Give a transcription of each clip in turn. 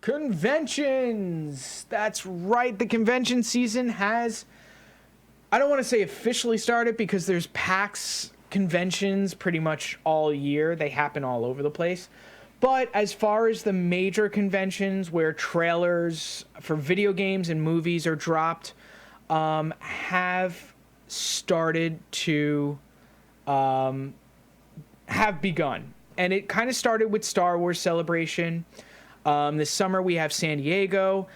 Conventions. That's right. The convention season has, I don't want to say officially started because there's PAX conventions pretty much all year. They happen all over the place. But as far as the major conventions where trailers for video games and movies are dropped, have started to have begun. And it kind of started with Star Wars Celebration. This summer we have San Diego.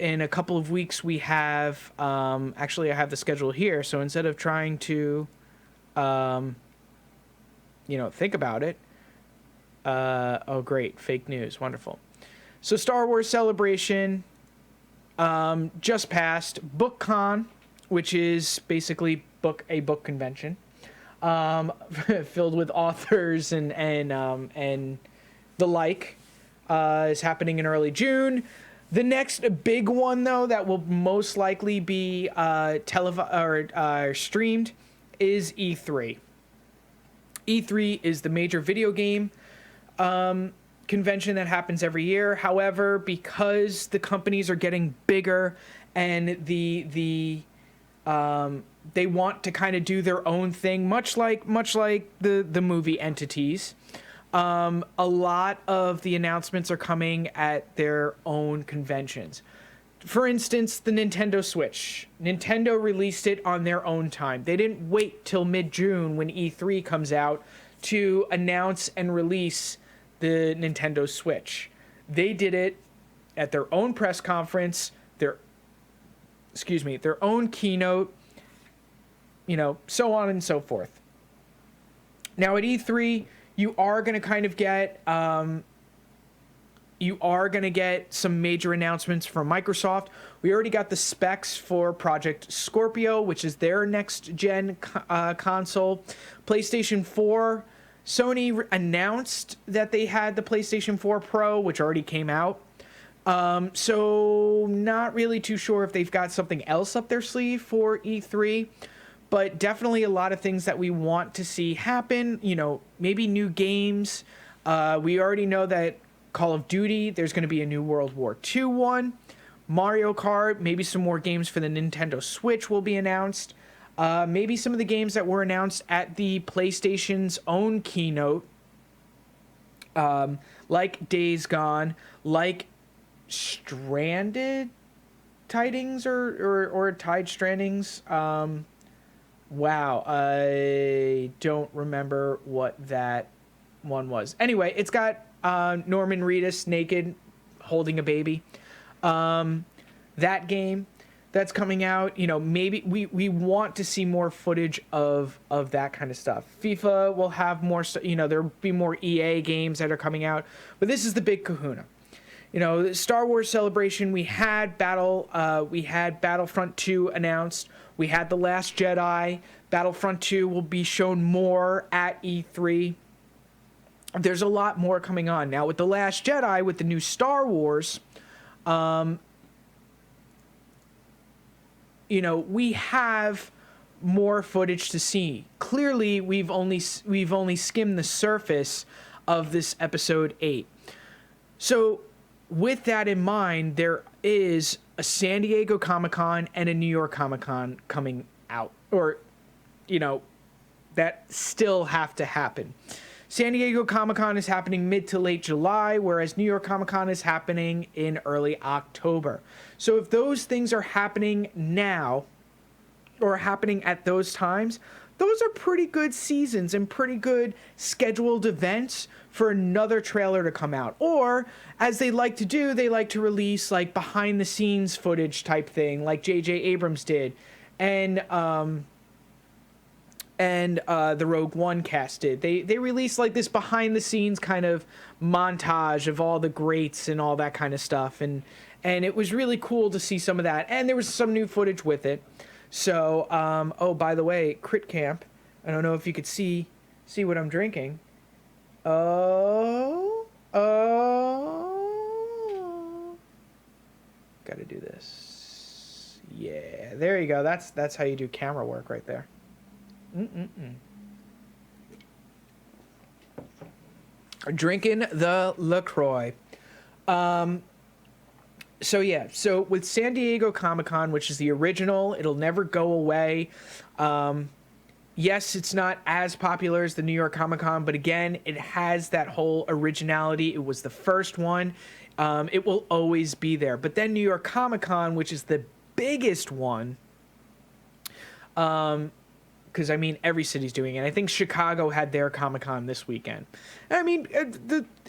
In a couple of weeks we have actually I have the schedule here, so instead of trying to think about it, oh great, fake news, wonderful. So Star Wars Celebration just passed. BookCon, which is basically a book convention filled with authors and the like, is happening in early June. The next big one, though, that will most likely be streamed is E3. E3 is the major video game convention that happens every year. However, because the companies are getting bigger and they want to kind of do their own thing, much like the movie entities. A lot of the announcements are coming at their own conventions. For instance, the Nintendo Switch. Nintendo released it on their own time. They didn't wait till mid-June when E3 comes out to announce and release the Nintendo Switch. They did it at their own press conference, their own keynote, so on and so forth. Now at E3, you are going to kind of get some major announcements from Microsoft. We already got the specs for Project Scorpio, which is their next-gen console. PlayStation 4, Sony announced that they had the PlayStation 4 Pro, which already came out. So not really too sure if they've got something else up their sleeve for E3. But definitely a lot of things that we want to see happen. Maybe new games. We already know that Call of Duty, there's going to be a new World War II one. Mario Kart, maybe some more games for the Nintendo Switch will be announced. Maybe some of the games that were announced at the PlayStation's own keynote, like Days Gone, like Stranded Tidings or Tide Strandings. Wow, I don't remember what that one was. Anyway, it's got Norman Reedus naked holding a baby. That game that's coming out, maybe we want to see more footage of that kind of stuff. FIFA will have more, there'll be more EA games that are coming out, but this is the big kahuna. Star Wars Celebration, we had Battlefront 2 announced. We had The Last Jedi. Battlefront 2 will be shown more at E3. There's a lot more coming on. Now, with The Last Jedi, with the new Star Wars, we have more footage to see. Clearly, we've only skimmed the surface of this Episode 8. So, with that in mind, there is a San Diego Comic-Con and a New York Comic-Con coming out, or, that still have to happen. San Diego Comic-Con is happening mid to late July, whereas New York Comic-Con is happening in early October. So if those things are happening now, or happening at those times, those are pretty good seasons and pretty good scheduled events for another trailer to come out. Or, as they like to do, they like to release like behind the scenes footage type thing, like J.J. Abrams did, and the Rogue One cast did. They released like this behind the scenes kind of montage of all the greats and all that kind of stuff, and it was really cool to see some of that. And there was some new footage with it. So, oh, by the way, Crit Camp, I don't know if you could see what I'm drinking. Oh, gotta do this. Yeah, there you go. That's how you do camera work right there. Drinking the LaCroix. So with San Diego Comic-Con, which is the original, it'll never go away. Yes, it's not as popular as the New York Comic-Con, but again, it has that whole originality. It was the first one. It will always be there. But then New York Comic-Con, which is the biggest one, because I mean every city's doing it. I think Chicago had their Comic-Con this weekend. I mean,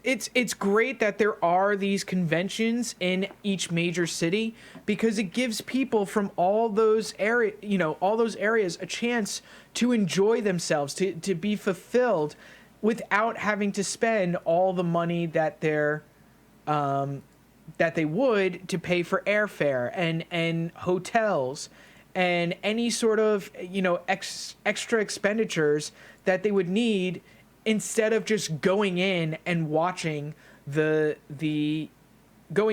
it's great that there are these conventions in each major city, because it gives people from all those areas a chance to enjoy themselves, to be fulfilled without having to spend all the money that they would to pay for airfare and hotels and any sort of extra expenditures that they would need, instead of just going in and watching going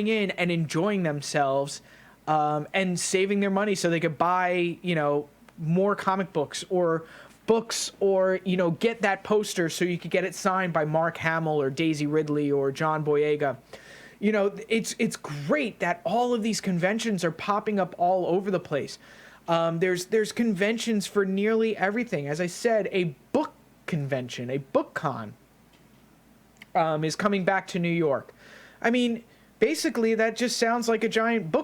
in and enjoying themselves, and saving their money so they could buy more comic books or get that poster so you could get it signed by Mark Hamill or Daisy Ridley or John Boyega. It's great that all of these conventions are popping up all over the place. There's conventions for nearly everything. As I said, a book convention, a book con, is coming back to New York. I mean, basically that just sounds like a giant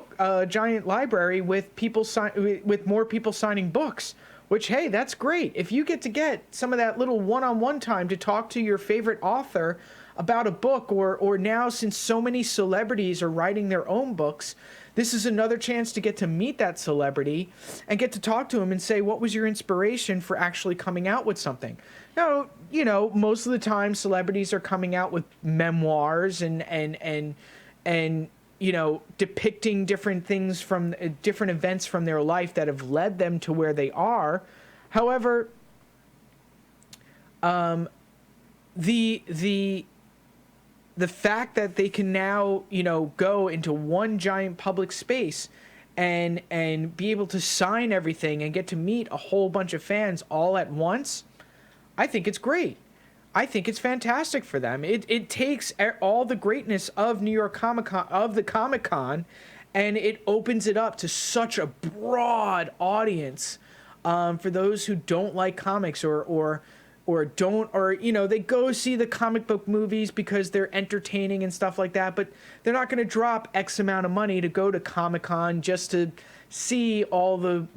library with with more people signing books. Which, hey, that's great. If you get some of that little one-on-one time to talk to your favorite author about a book, or now, since so many celebrities are writing their own books, this is another chance to get to meet that celebrity and get to talk to him and say, what was your inspiration for actually coming out with something? Now, most of the time celebrities are coming out with memoirs and depicting different things from different events from their life that have led them to where they are. However, the fact that they can now, go into one giant public space and be able to sign everything and get to meet a whole bunch of fans all at once, I think it's great. I think it's fantastic for them. It takes all the greatness of New York Comic-Con, of the Comic-Con, and it opens it up to such a broad audience, for those who don't like comics or they go see the comic book movies because they're entertaining and stuff like that, but they're not going to drop X amount of money to go to Comic-Con just to see all the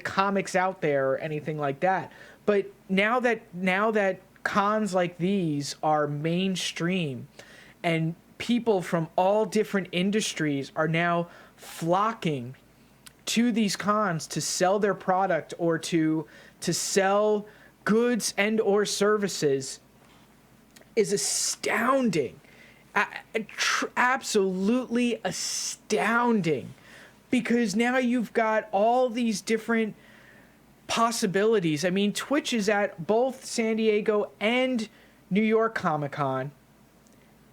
comics out there or anything like that. But now that cons like these are mainstream, and people from all different industries are now flocking to these cons to sell their product or to sell goods and or services, is astounding. Absolutely astounding. Because now you've got all these different possibilities. I mean, Twitch is at both San Diego and New York Comic-Con,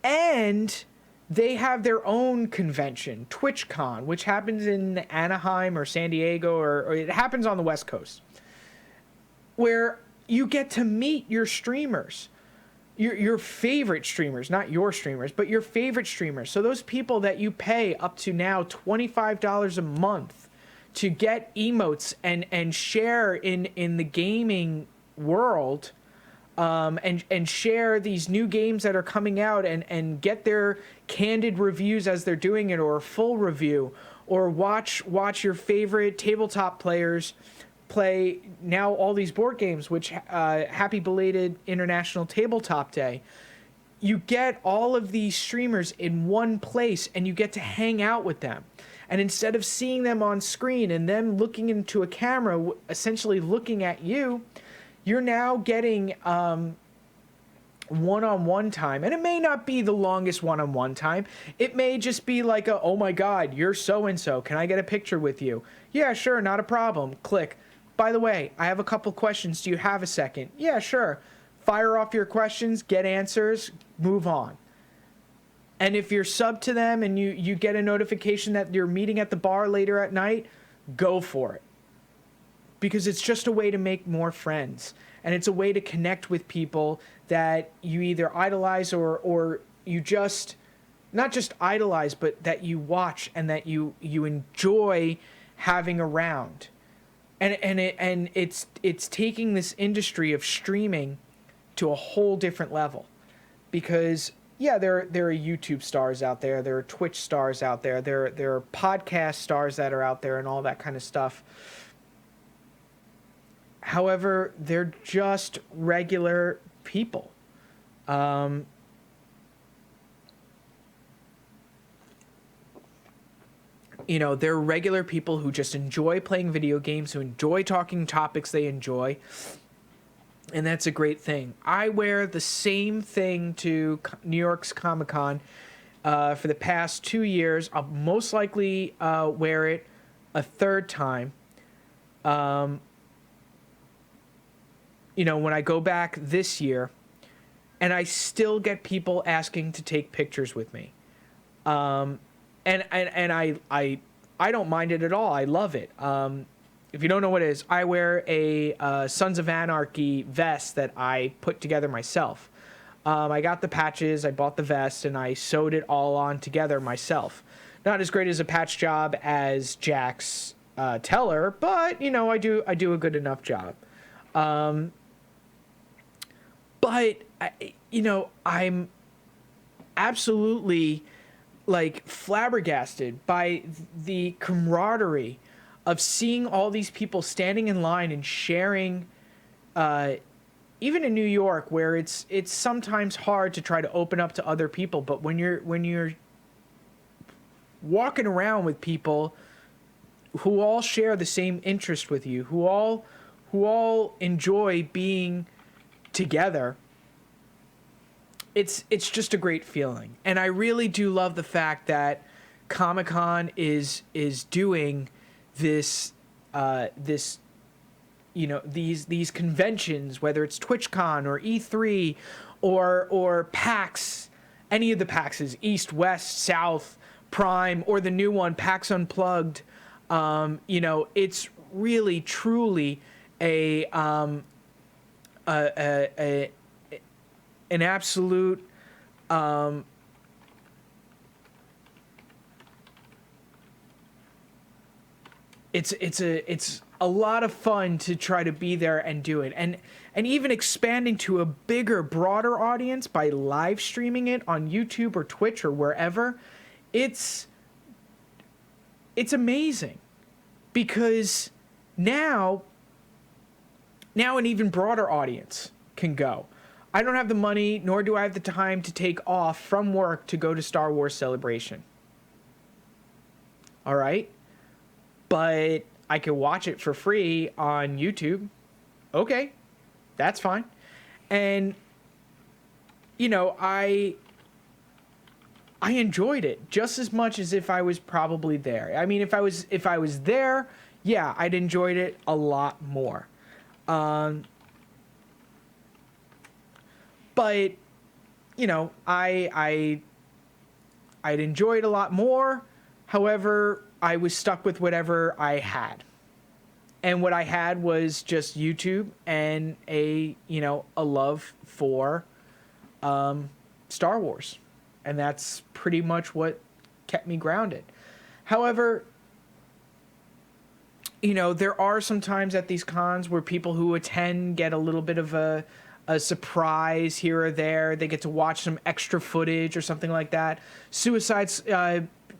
and they have their own convention, TwitchCon, which happens in Anaheim or San Diego, or it happens on the West Coast, where you get to meet your streamers, your favorite streamers, not your streamers, but your favorite streamers. So those people that you pay up to now $25 a month to get emotes and share in the gaming world, and share these new games that are coming out and get their candid reviews as they're doing it, or a full review, or watch your favorite tabletop players play now all these board games, which happy belated International Tabletop Day. You get all of these streamers in one place, and you get to hang out with them. And instead of seeing them on screen and them looking into a camera, essentially looking at you, you're now getting one-on-one time. And it may not be the longest one-on-one time. It may just be like oh my God, you're so-and-so. Can I get a picture with you? Yeah, sure, not a problem. Click. By the way, I have a couple questions. Do you have a second? Yeah, sure. Fire off your questions, get answers, move on. And if you're sub to them and you get a notification that you're meeting at the bar later at night, go for it. Because it's just a way to make more friends. And it's a way to connect with people that you either idolize or you just not just idolize, but that you watch and that you enjoy having around. And it's taking this industry of streaming to a whole different level, because yeah, there are YouTube stars out there, there are Twitch stars out there, there are podcast stars that are out there, and all that kind of stuff. However, they're just regular people. You know, they're regular people who just enjoy playing video games, who enjoy talking topics they enjoy. And that's a great thing. I wear the same thing to New York's Comic-Con for the past 2 years. I'll most likely wear it a third time. You know, when I go back this year, and I still get people asking to take pictures with me. And I don't mind it at all. I love it. If you don't know what it is, I wear a Sons of Anarchy vest that I put together myself. I got the patches, I bought the vest, and I sewed it all on together myself. Not as great as a patch job as Jack's Teller, but you know, I do a good enough job. But you know, I'm absolutely like flabbergasted by the camaraderie of seeing all these people standing in line and sharing, even in New York, where it's sometimes hard to try to open up to other people, but when you're walking around with people who all share the same interest with you, who all enjoy being together, it's just a great feeling. And I really do love the fact that Comic-Con is doing this you know, these conventions, whether it's TwitchCon or E3 or PAX, any of the PAXs, East, West, South, Prime, or the new one, PAX Unplugged. You know, it's really truly an absolute it's a lot of fun to try to be there and do it, and even expanding to a bigger, broader audience by live streaming it on YouTube or Twitch or wherever. It's amazing, because now an even broader audience can go. I don't have the money, nor do I have the time to take off from work to go to Star Wars Celebration. All right? But I can watch it for free on YouTube. Okay, that's fine. And, you know, I enjoyed it just as much as if I was probably there. I mean, if I was there, yeah, I'd enjoyed it a lot more. But, you know, I'd enjoy it a lot more. However, I was stuck with whatever I had. And what I had was just YouTube and a love for Star Wars. And that's pretty much what kept me grounded. However, you know, there are some times at these cons where people who attend get a little bit of a surprise here or there. They get to watch some extra footage or something like that.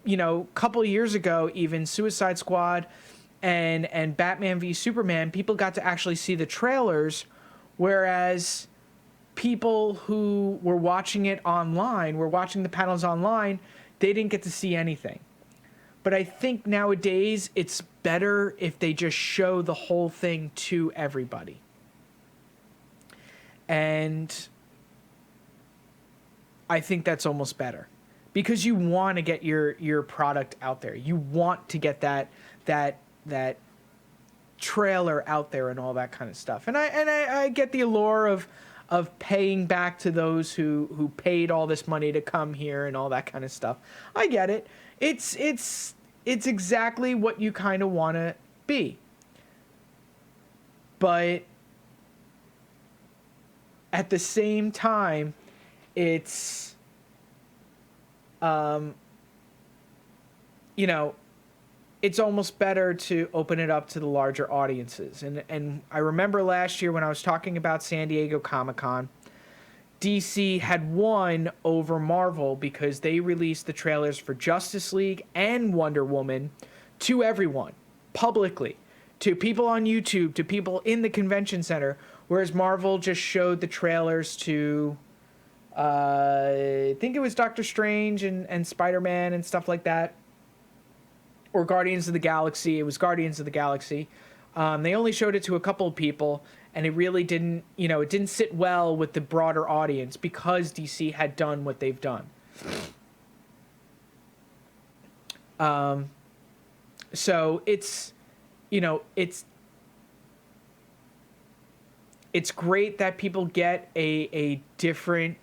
You know, a couple of years ago, even Suicide Squad and Batman v Superman, people got to actually see the trailers, whereas people who were watching it online, were watching the panels online, they didn't get to see anything. But I think nowadays it's better if they just show the whole thing to everybody. And I think that's almost better, because you want to get your product out there. You want to get that trailer out there and all that kind of stuff. And I get the allure of paying back to those who paid all this money to come here and all that kind of stuff. I get it. It's exactly what you kind of want to be. But at the same time, it's you know, it's almost better to open it up to the larger audiences. And I remember last year when I was talking about San Diego Comic-Con, DC had won over Marvel because they released the trailers for Justice League and Wonder Woman to everyone, publicly, to people on YouTube, to people in the convention center, whereas Marvel just showed the trailers to, I think it was Doctor Strange and Spider-Man and stuff like that. Or Guardians of the Galaxy. It was Guardians of the Galaxy. They only showed it to a couple of people, and it really didn't, it didn't sit well with the broader audience because DC had done what they've done. So it's great that people get a different,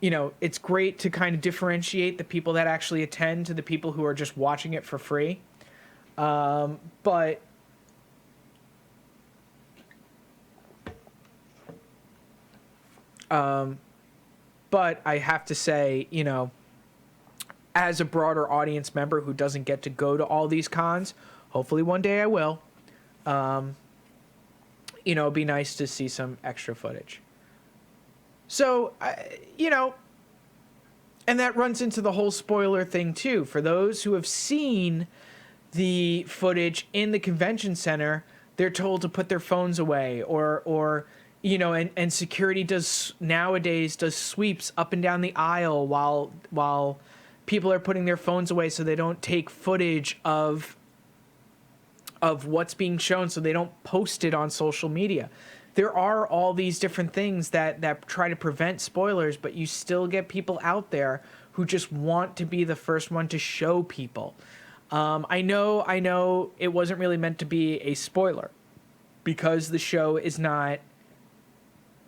it's great to kind of differentiate the people that actually attend to the people who are just watching it for free. But I have to say, as a broader audience member who doesn't get to go to all these cons, hopefully one day I will, it'd be nice to see some extra footage. So, and that runs into the whole spoiler thing too. For those who have seen the footage in the convention center, they're told to put their phones away and security nowadays does sweeps up and down the aisle while people are putting their phones away so they don't take footage of what's being shown, so they don't post it on social media. There are all these different things that try to prevent spoilers, but you still get people out there who just want to be the first one to show people. I know it wasn't really meant to be a spoiler because the show is not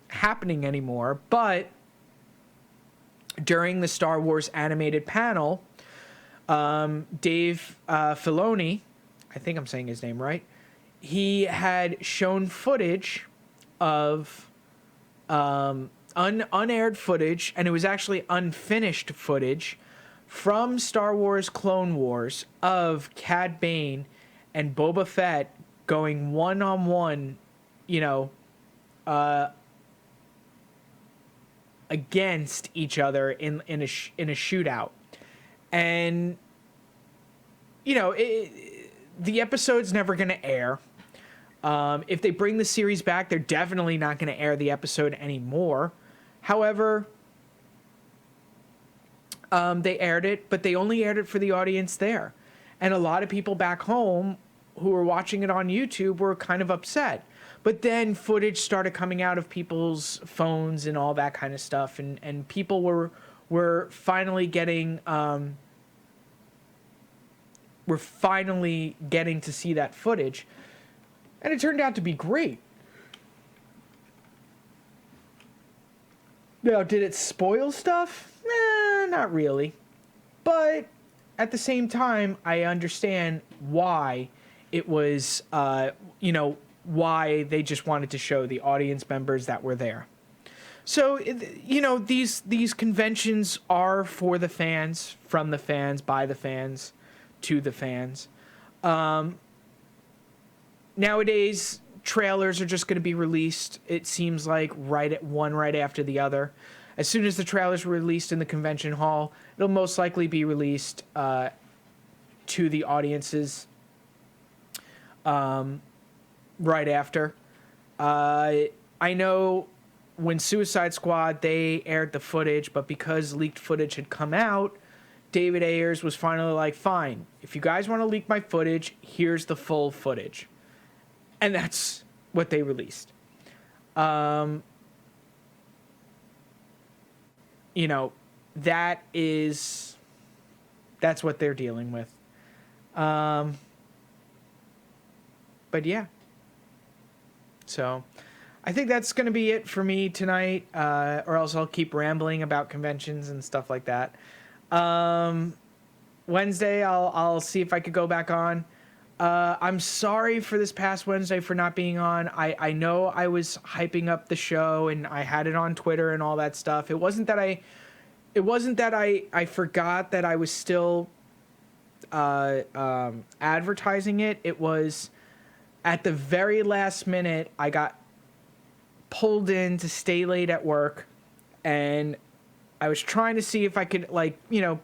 happening anymore, but during the Star Wars animated panel, Dave Filoni, I think I'm saying his name right, he had shown footage of unaired footage, and it was actually unfinished footage from Star Wars Clone Wars of Cad Bane and Boba Fett going one-on-one, against each other in a shootout. And the episode's never going to air. If they bring the series back, they're definitely not going to air the episode anymore. However, they aired it, but they only aired it for the audience there. And a lot of people back home who were watching it on YouTube were kind of upset. But then footage started coming out of people's phones and all that kind of stuff. And people were finally getting to see that footage. And it turned out to be great. Now, did it spoil stuff? Not really. But at the same time, I understand why it was, why they just wanted to show the audience members that were there. So, these conventions are for the fans, from the fans, by the fans, to the fans. Nowadays, trailers are just going to be released, it seems like, right after the other. As soon as the trailers were released in the convention hall, it'll most likely be released to the audiences right after. I know when Suicide Squad, they aired the footage, but because leaked footage had come out, David Ayers was finally like, fine, if you guys want to leak my footage, here's the full footage. And that's what they released. That's what they're dealing with. But yeah. So I think that's going to be it for me tonight, or else I'll keep rambling about conventions and stuff like that. Wednesday, I'll see if I could go back on. I'm sorry for this past Wednesday for not being on. I know I was hyping up the show and I had it on Twitter and all that stuff. It wasn't that I it wasn't that I forgot that I was still advertising it. It was at the very last minute I got pulled in to stay late at work, and I was trying to see if I could, like,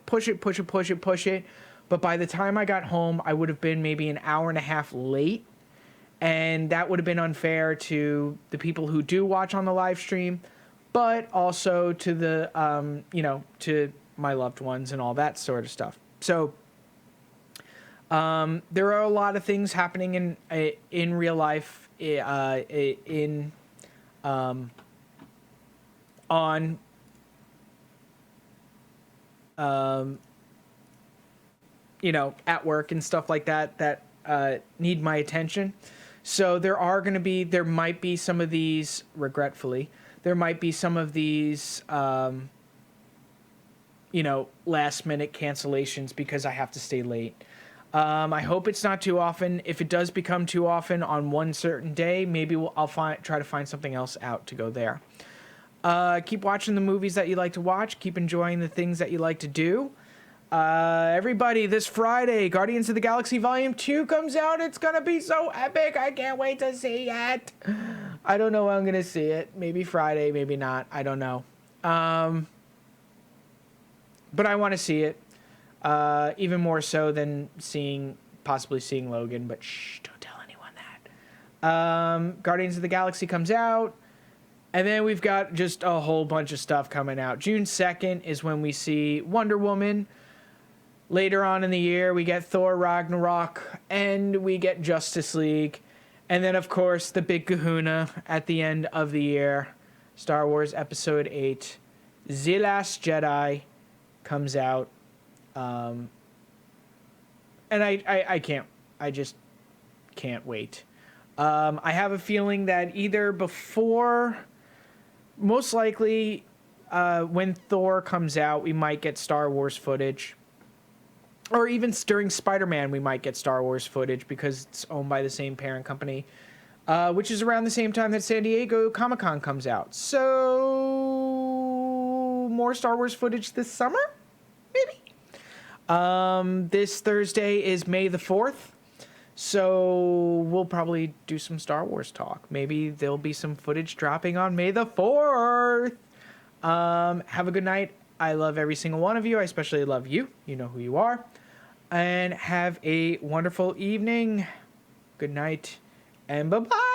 push it. But by the time I got home, I would have been maybe an hour and a half late. And that would have been unfair to the people who do watch on the live stream, but also to the, to my loved ones and all that sort of stuff. So there are a lot of things happening in real life, on at work and stuff like that need my attention. So there might be some of these, regretfully, there might be some of these, last minute cancellations because I have to stay late. I hope it's not too often. If it does become too often on one certain day, maybe I'll try to find something else out to go there. Keep watching the movies that you like to watch. Keep enjoying the things that you like to do. Everybody, this Friday, Guardians of the Galaxy Volume 2 comes out. It's gonna be so epic. I can't wait to see it. I don't know when I'm gonna see it. Maybe Friday, maybe not. I don't know. But I want to see it. Even more so than possibly seeing Logan. But shh, don't tell anyone that. Guardians of the Galaxy comes out. And then we've got just a whole bunch of stuff coming out. June 2nd is when we see Wonder Woman. Later on in the year, we get Thor Ragnarok, and we get Justice League. And then, of course, the big kahuna at the end of the year, Star Wars Episode 8, The Last Jedi, comes out. And I just can't wait. I have a feeling that either before, most likely, when Thor comes out, we might get Star Wars footage. Or even during Spider-Man, we might get Star Wars footage because it's owned by the same parent company, which is around the same time that San Diego Comic-Con comes out. So, more Star Wars footage this summer? Maybe? This Thursday is May the 4th. So, we'll probably do some Star Wars talk. Maybe there'll be some footage dropping on May the 4th. Have a good night. I love every single one of you. I especially love you. You know who you are. And have a wonderful evening. Good night. And bye-bye.